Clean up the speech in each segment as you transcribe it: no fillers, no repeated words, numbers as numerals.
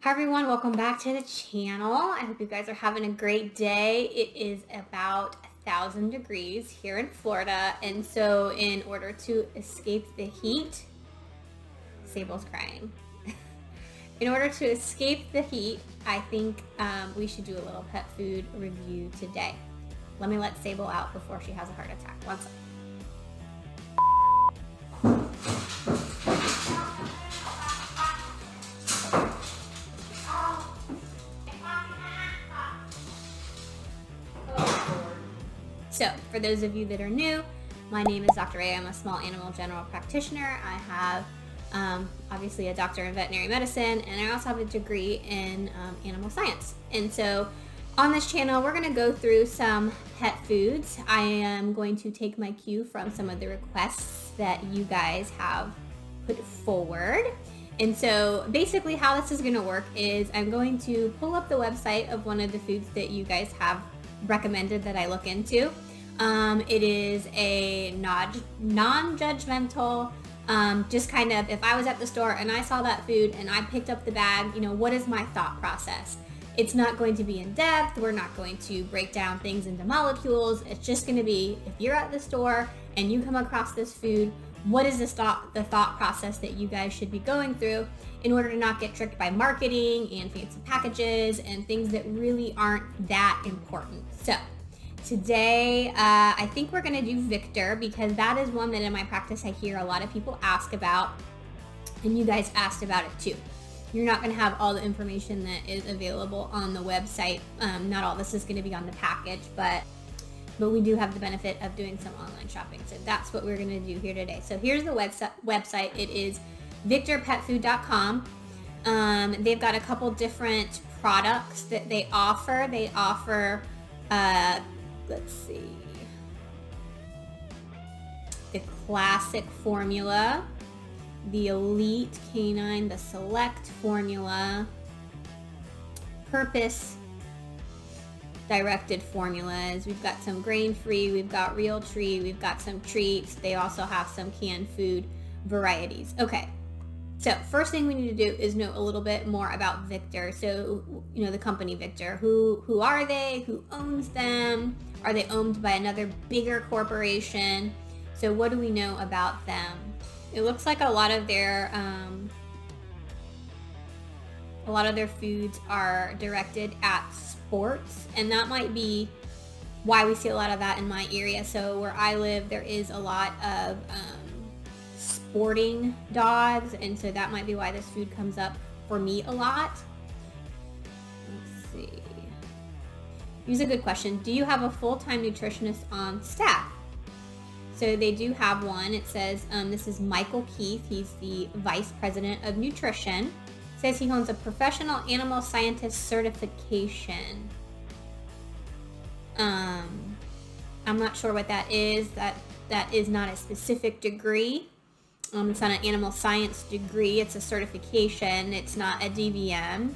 Hi everyone, welcome back to the channel. I hope you guys are having a great day. It is about 1,000 degrees here in Florida, and so in order to escape the heat, Sable's crying. In order to escape the heat, I think we should do a little pet food review today. Let me let Sable out before she has a heart attack. One second. So, for those of you that are new, my name is Dr. A. I'm a small animal general practitioner. I have obviously a doctor in veterinary medicine, and I also have a degree in animal science. And so on this channel, we're going to go through some pet foods. I am going to take my cue from some of the requests that you guys have put forward. And so basically how this is going to work is I'm going to pull up the website of one of the foods that you guys have recommended that I look into. It is a non-judgmental, just kind of, if I was at the store and I saw that food and I picked up the bag, you know, what is my thought process? It's not going to be in depth. We're not going to break down things into molecules. It's just going to be, if you're at the store and you come across this food, what is the thought process that you guys should be going through in order to not get tricked by marketing and fancy packages and things that really aren't that important. So today, I think we're going to do Victor, because that is one that in my practice I hear a lot of people ask about, and you guys asked about it too. You're not going to have all the information that is available on the website. Not all this is going to be on the package, but we do have the benefit of doing some online shopping. So that's what we're going to do here today. So here's the website. It is victorpetfood.com. They've got a couple different products that they offer. They offer, let's see, the classic formula, the elite canine, the select formula, purpose directed formulas. We've got some grain-free, we've got real tree, we've got some treats. They also have some canned food varieties. Okay, so first thing we need to do is know a little bit more about Victor. So, you know, the company Victor, who are they? Who owns them? Are they owned by another bigger corporation? So what do we know about them? It looks like a lot of their foods are directed at sports, and that might be why we see a lot of that in my area. So where I live, there is a lot of sporting dogs, and so that might be why this food comes up for me a lot. Let's see. Here's a good question. Do you have a full-time nutritionist on staff? So they do have one. It says, this is Michael Keith. He's the Vice President of Nutrition. It says he owns a professional animal scientist certification. I'm not sure what that is. That is not a specific degree. It's not an animal science degree. It's a certification. It's not a DVM.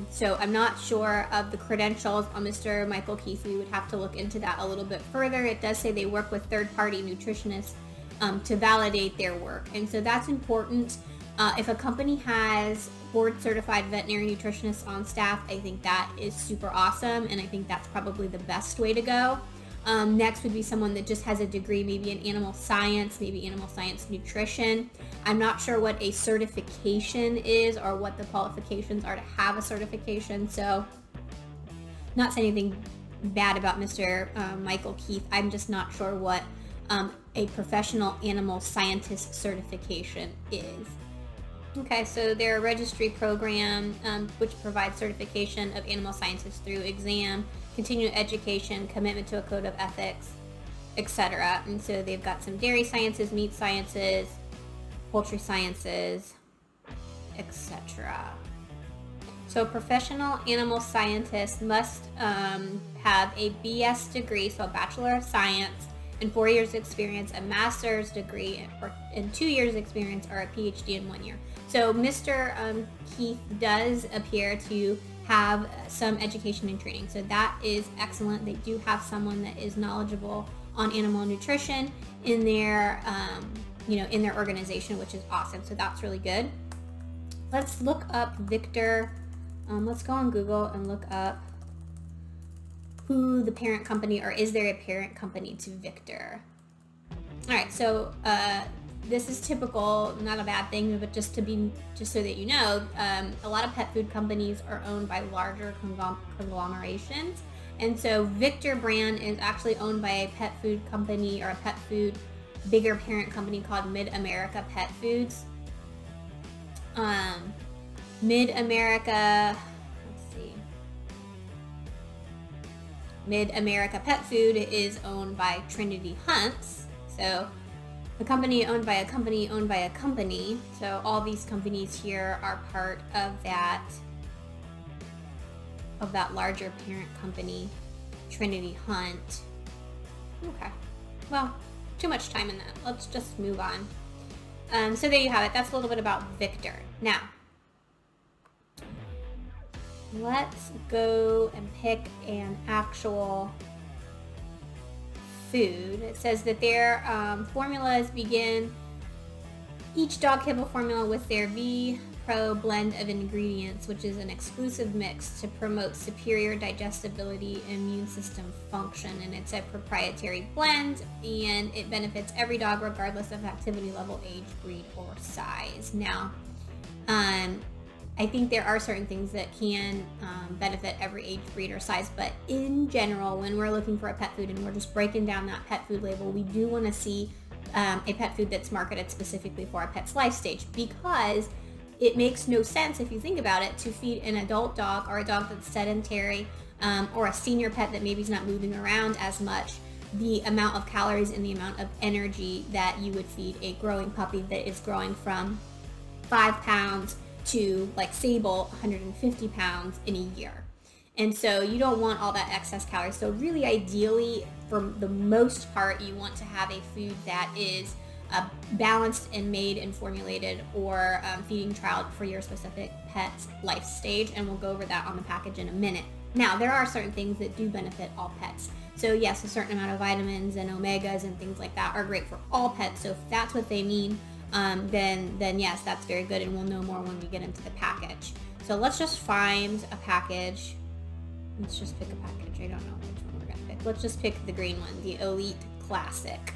So I'm not sure of the credentials on Mr. Michael Keith. We would have to look into that a little bit further. It does say they work with third-party nutritionists to validate their work, and so that's important. If a company has board-certified veterinary nutritionists on staff, I think that is super awesome, and I think that's probably the best way to go. Next would be someone that just has a degree, maybe in animal science, maybe animal science nutrition. I'm not sure what a certification is or what the qualifications are to have a certification, so not saying anything bad about Mr. Michael Keith. I'm just not sure what a professional animal scientist certification is. Okay, so they're a registry program which provides certification of animal scientists through exam, continuing education, commitment to a code of ethics, etc. And so they've got some dairy sciences, meat sciences, poultry sciences, etc. So a professional animal scientist must have a BS degree, so a Bachelor of Science, and 4 years experience, a master's degree, and 2 years experience, or a PhD in 1 year. So Mr. Keith does appear to have some education and training, so that is excellent. They do have someone that is knowledgeable on animal nutrition in their, in their organization, which is awesome. So that's really good. let's look up Victor. Let's go on Google and look up who the parent company, or is there a parent company to Victor? All right, so this is typical, not a bad thing, but just so that you know, a lot of pet food companies are owned by larger conglomerations. And so Victor brand is actually owned by a pet food company, or a pet food bigger parent company called Mid-America Pet Foods. Mid-America, let's see. Mid-America Pet Food is owned by Trinity Hunts. So a company owned by a company owned by a company. So all these companies here are part of that larger parent company, Trinity Hunt. Okay, well, too much time in that. Let's just move on. So there you have it. That's a little bit about Victor. Now, let's go and pick an actual food. It says that their formulas begin each dog kibble formula with their V Pro blend of ingredients, which is an exclusive mix to promote superior digestibility and immune system function. And it's a proprietary blend, and it benefits every dog regardless of activity level, age, breed, or size. Now, I think there are certain things that can benefit every age, breed, or size, but in general, when we're looking for a pet food and we're just breaking down that pet food label, we do want to see a pet food that's marketed specifically for a pet's life stage, because it makes no sense, if you think about it, to feed an adult dog or a dog that's sedentary or a senior pet that maybe is not moving around as much the amount of calories and the amount of energy that you would feed a growing puppy that is growing from 5 pounds to, like Sable, 150 pounds in a year. And so you don't want all that excess calories. So really, ideally, for the most part, you want to have a food that is balanced and made and formulated or feeding trialed for your specific pet's life stage. And we'll go over that on the package in a minute. Now, there are certain things that do benefit all pets. So yes, a certain amount of vitamins and omegas and things like that are great for all pets. So if that's what they mean, then yes, that's very good, and we'll know more when we get into the package. So let's just find a package. Let's just pick a package. I don't know which one we're gonna pick. Let's just pick the green one, the Elite Classic,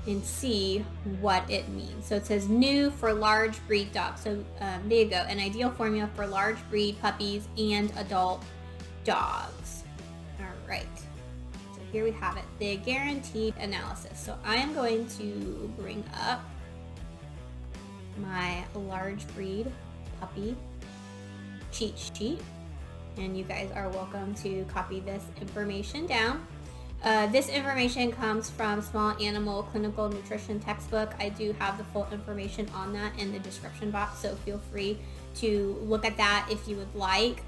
and see what it means. So it says new for large breed dogs. So there you go, an ideal formula for large breed puppies and adult dogs. All right. Here we have it, the guaranteed analysis. So I am going to bring up my large breed puppy cheat sheet, and you guys are welcome to copy this information down. This information comes from Small Animal Clinical Nutrition Textbook. I do have the full information on that in the description box, so feel free to look at that if you would like.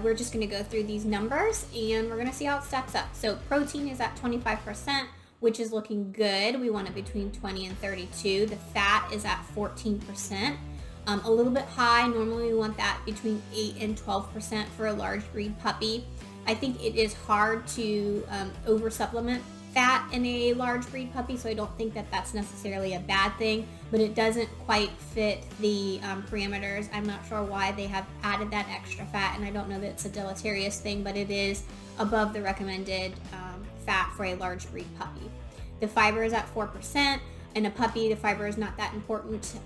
We're just going to go through these numbers and we're going to see how it stacks up. So protein is at 25%, which is looking good. We want it between 20 and 32. The fat is at 14%, a little bit high. Normally we want that between 8 and 12% for a large breed puppy. I think it is hard to over supplement fat in a large breed puppy, so I don't think that that's necessarily a bad thing, but it doesn't quite fit the parameters. I'm not sure why they have added that extra fat, and I don't know that it's a deleterious thing, but it is above the recommended fat for a large breed puppy. The fiber is at 4%. In a puppy, the fiber is not that important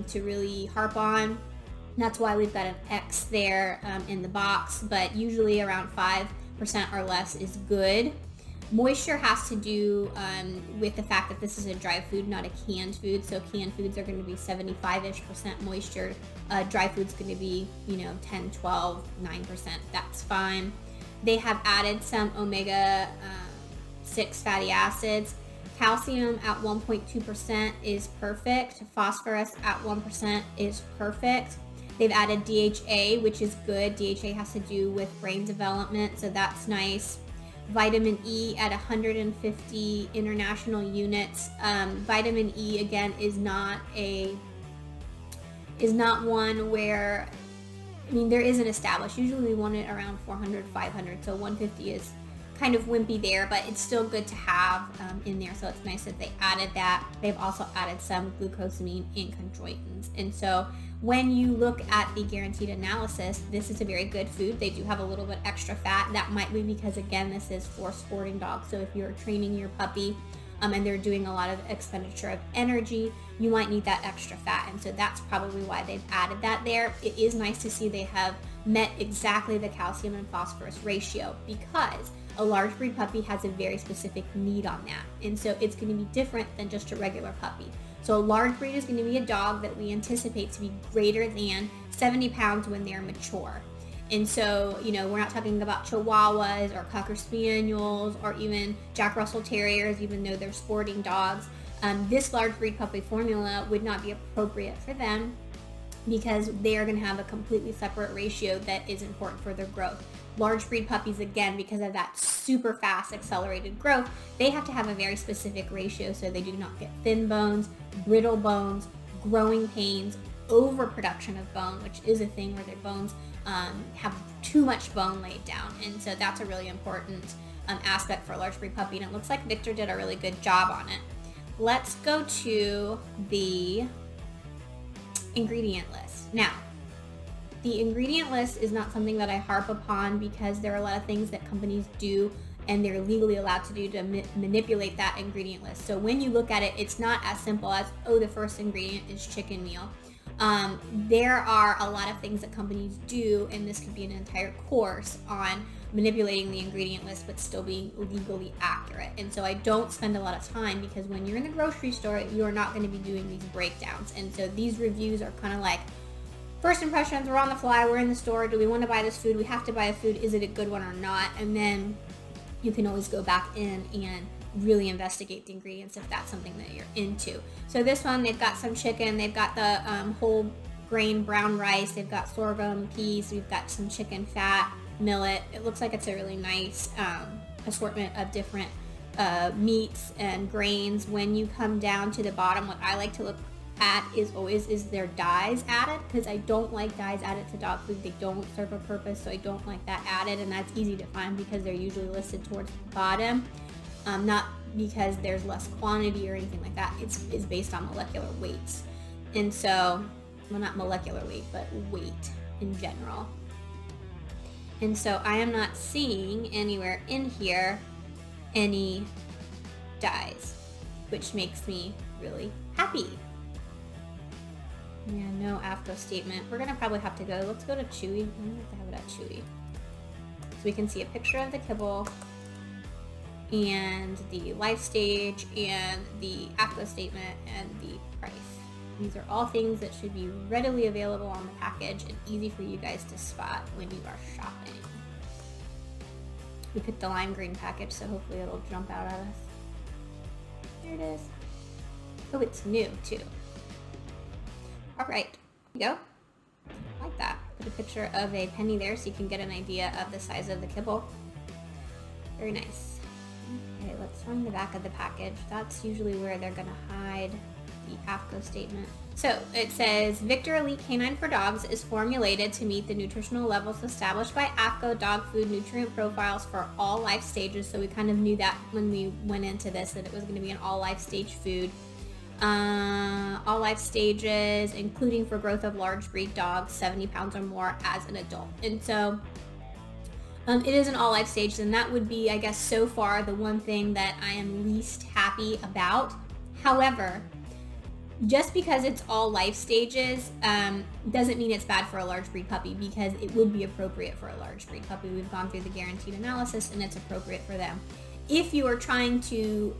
to really harp on. That's why we've got an X there in the box, but usually around 5% or less is good. Moisture has to do with the fact that this is a dry food, not a canned food. So canned foods are going to be 75-ish% moisture. Dry food's going to be, 10, 12, 9%. That's fine. They have added some omega-6 fatty acids. Calcium at 1.2% is perfect. Phosphorus at 1% is perfect. They've added DHA, which is good. DHA has to do with brain development, so that's nice. Vitamin E at 150 international units. Vitamin E, again, is not one where, there isn't established. Usually we want it around 400, 500, so 150 is kind of wimpy there, but it's still good to have in there. So it's nice that they added that. They've also added some glucosamine and chondroitins. And so when you look at the guaranteed analysis, this is a very good food. They do have a little bit extra fat. That might be because, again, this is for sporting dogs. So if you're training your puppy and they're doing a lot of expenditure of energy, you might need that extra fat. And so that's probably why they've added that there. It is nice to see they have met exactly the calcium and phosphorus ratio, because a large breed puppy has a very specific need on that. And so it's going to be different than just a regular puppy. So a large breed is going to be a dog that we anticipate to be greater than 70 pounds when they're mature. And so, you know, we're not talking about Chihuahuas or Cocker Spaniels or even Jack Russell Terriers, even though they're sporting dogs. This large breed puppy formula would not be appropriate for them, because they are going to have a completely separate ratio that is important for their growth. Large breed puppies, again, because of that super fast accelerated growth, they have to have a very specific ratio so they do not get thin bones, brittle bones, growing pains, overproduction of bone, which is a thing where their bones have too much bone laid down. And so that's a really important aspect for a large breed puppy, and it looks like Victor did a really good job on it. Let's go to the ingredient list. Now, the ingredient list is not something that I harp upon, because there are a lot of things that companies do and they're legally allowed to do to manipulate that ingredient list. So when you look at it, it's not as simple as, oh, the first ingredient is chicken meal. There are a lot of things that companies do, and this could be an entire course on manipulating the ingredient list but still being legally accurate. And so I don't spend a lot of time, because when you're in the grocery store, you're not going to be doing these breakdowns. And so these reviews are kind of like first impressions. We're on the fly, we're in the store, do we want to buy this food, we have to buy a food, is it a good one or not? And then you can always go back in and really investigate the ingredients if that's something that you're into. So this one, they've got some chicken, they've got the whole grain brown rice, they've got sorghum, peas, we've got some chicken fat, millet. It looks like it's a really nice assortment of different meats and grains. When you come down to the bottom, what I like to look at is their dyes added, because I don't like dyes added to dog food. They don't serve a purpose, so I don't like that added, and that's easy to find because they're usually listed towards the bottom. Not because there's less quantity or anything like that. It's based on molecular weights. And so, well, not molecular weight, but weight in general. And so I am not seeing anywhere in here any dyes, which makes me really happy. Yeah, no AFCO statement. We're gonna probably have to go. Let's go to Chewy. I'm gonna have to have it at Chewy, so we can see a picture of the kibble and the life stage and the AFCO statement and the price. These are all things that should be readily available on the package and easy for you guys to spot when you are shopping. We picked the lime green package, so hopefully it'll jump out at us. There it is. Oh, it's new too. All right, here you go. I like that. Put a picture of a penny there so you can get an idea of the size of the kibble. Very nice. Okay, let's find the back of the package. That's usually where they're gonna hide the AFCO statement. So it says, Victor Elite Canine for Dogs is formulated to meet the nutritional levels established by AFCO dog food nutrient profiles for all life stages. So we kind of knew that when we went into this, that it was going to be an all life stage food. All life stages, including for growth of large breed dogs, 70 pounds or more as an adult. And so it is an all life stage, and that would be, I guess, so far the one thing that I am least happy about. However, just because it's all life stages doesn't mean it's bad for a large breed puppy, because it would be appropriate for a large breed puppy. We've gone through the guaranteed analysis and it's appropriate for them. If you are trying to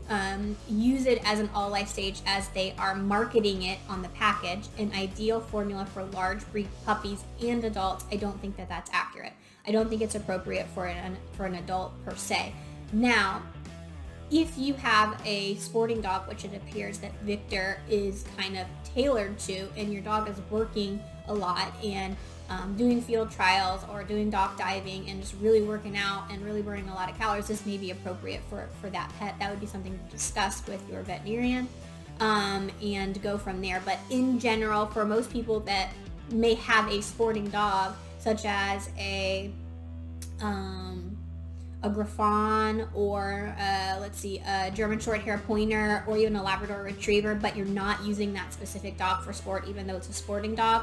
use it as an all life stage as they are marketing it on the package, an ideal formula for large breed puppies and adults, I don't think that that's accurate. I don't think it's appropriate for an adult per se. Now, if you have a sporting dog, which it appears that Victor is kind of tailored to, and your dog is working a lot and doing field trials or doing dock diving and just really working out and really burning a lot of calories, this may be appropriate for that pet. That would be something to discuss with your veterinarian and go from there. But in general, for most people that may have a sporting dog, such as a a Griffon or let's see, a German Shorthair Pointer or even a Labrador Retriever, but you're not using that specific dog for sport, even though it's a sporting dog,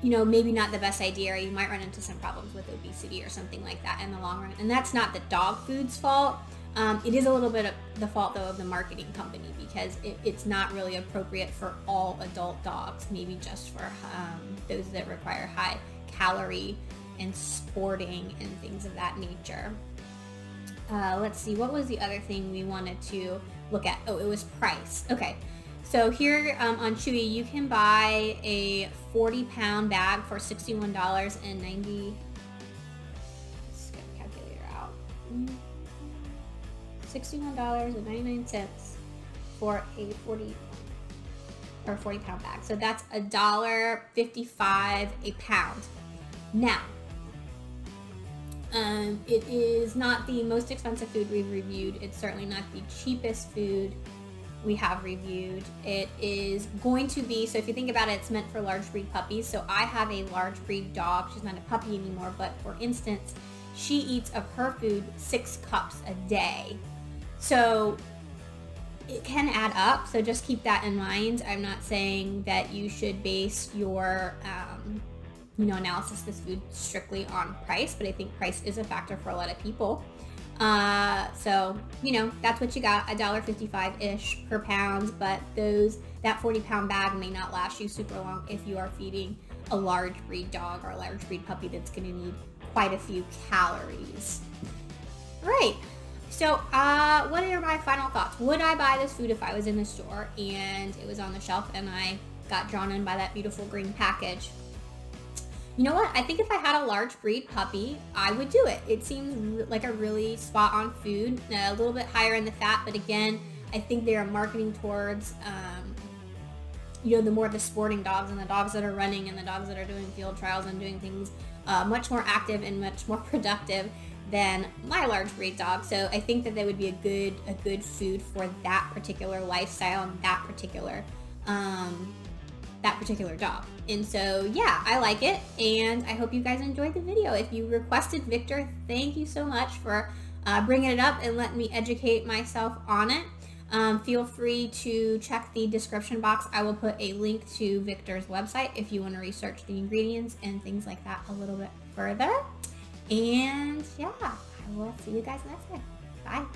you know, maybe not the best idea, or you might run into some problems with obesity or something like that in the long run. And that's not the dog food's fault. It is a little bit of the fault, though, of the marketing company, because it's not really appropriate for all adult dogs, maybe just for those that require high calorie and sporting and things of that nature. Let's see, what was the other thing we wanted to look at? Oh, it was price. Okay, so here on Chewy, you can buy a 40-pound bag for $61.90. Let's get a calculator out. $61.99 for a 40-pound bag. So that's $1.55 a pound. Now, it is not the most expensive food we've reviewed. It's certainly not the cheapest food we have reviewed. It is going to be, so if you think about it, it's meant for large breed puppies. So I have a large breed dog. She's not a puppy anymore, but for instance, she eats of her food 6 cups a day. So it can add up. So just keep that in mind. I'm not saying that you should base your analysis of this food strictly on price, but I think price is a factor for a lot of people. So, that's what you got, $1.55-ish per pound, but that 40-pound bag may not last you super long if you are feeding a large breed dog or a large breed puppy that's going to need quite a few calories. Right. So, what are my final thoughts? Would I buy this food if I was in the store and it was on the shelf and I got drawn in by that beautiful green package? You know what? I think if I had a large breed puppy, I would do it. It seems like a really spot on food, a little bit higher in the fat, but again, I think they are marketing towards, the more of the sporting dogs and the dogs that are running and the dogs that are doing field trials and doing things much more active and much more productive than my large breed dog. So I think that they would be a good food for that particular lifestyle and that particular dog. And so yeah, I like it, and I hope you guys enjoyed the video. If you requested Victor, thank you so much for bringing it up and letting me educate myself on it. Feel free to check the description box. I will put a link to Victor's website if you want to research the ingredients and things like that a little bit further. And yeah, I will see you guys next time. Bye.